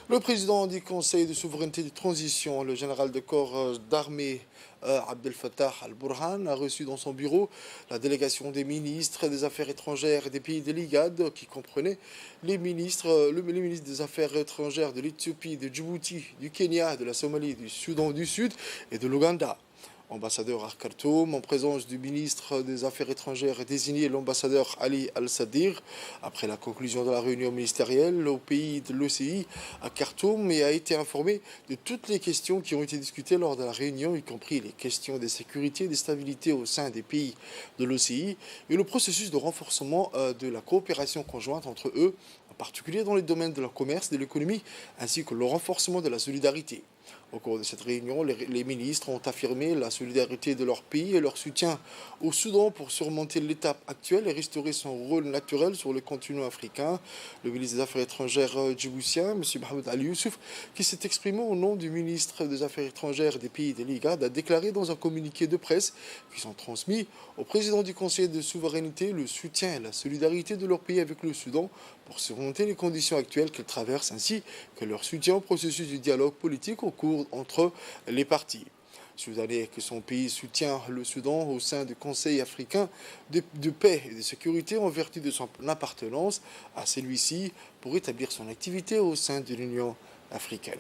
Le président du Conseil de souveraineté de transition, le général de corps d'armée Abdel Fattah al-Burhan, a reçu dans son bureau la délégation des ministres des Affaires étrangères des pays de l'IGAD, qui comprenait les ministres des Affaires étrangères de l'Éthiopie, de Djibouti, du Kenya, de la Somalie, du Soudan du Sud et de l'Ouganda. Ambassadeur à Khartoum, en présence du ministre des Affaires étrangères désigné, l'ambassadeur Ali Al-Sadir, après la conclusion de la réunion ministérielle au pays de l'OCI à Khartoum, et a été informé de toutes les questions qui ont été discutées lors de la réunion, y compris les questions de sécurité et de stabilité au sein des pays de l'OCI et le processus de renforcement de la coopération conjointe entre eux, en particulier dans les domaines de leur commerce, de l'économie, ainsi que le renforcement de la solidarité. Au cours de cette réunion, les ministres ont affirmé la solidarité de leur pays et leur soutien au Soudan pour surmonter l'étape actuelle et restaurer son rôle naturel sur le continent africain. Le ministre des Affaires étrangères djiboutien, M. Mohamed Ali Youssouf, qui s'est exprimé au nom du ministre des Affaires étrangères des pays de l'IGAD, a déclaré dans un communiqué de presse qui sont transmis au président du Conseil de souveraineté le soutien et la solidarité de leur pays avec le Soudan pour surmonter les conditions actuelles qu'ils traversent, ainsi que leur soutien au processus du dialogue politique au cours entre les parties. Soudanais que son pays soutient le Soudan au sein du Conseil africain de paix et de sécurité en vertu de son appartenance à celui-ci pour établir son activité au sein de l'Union africaine.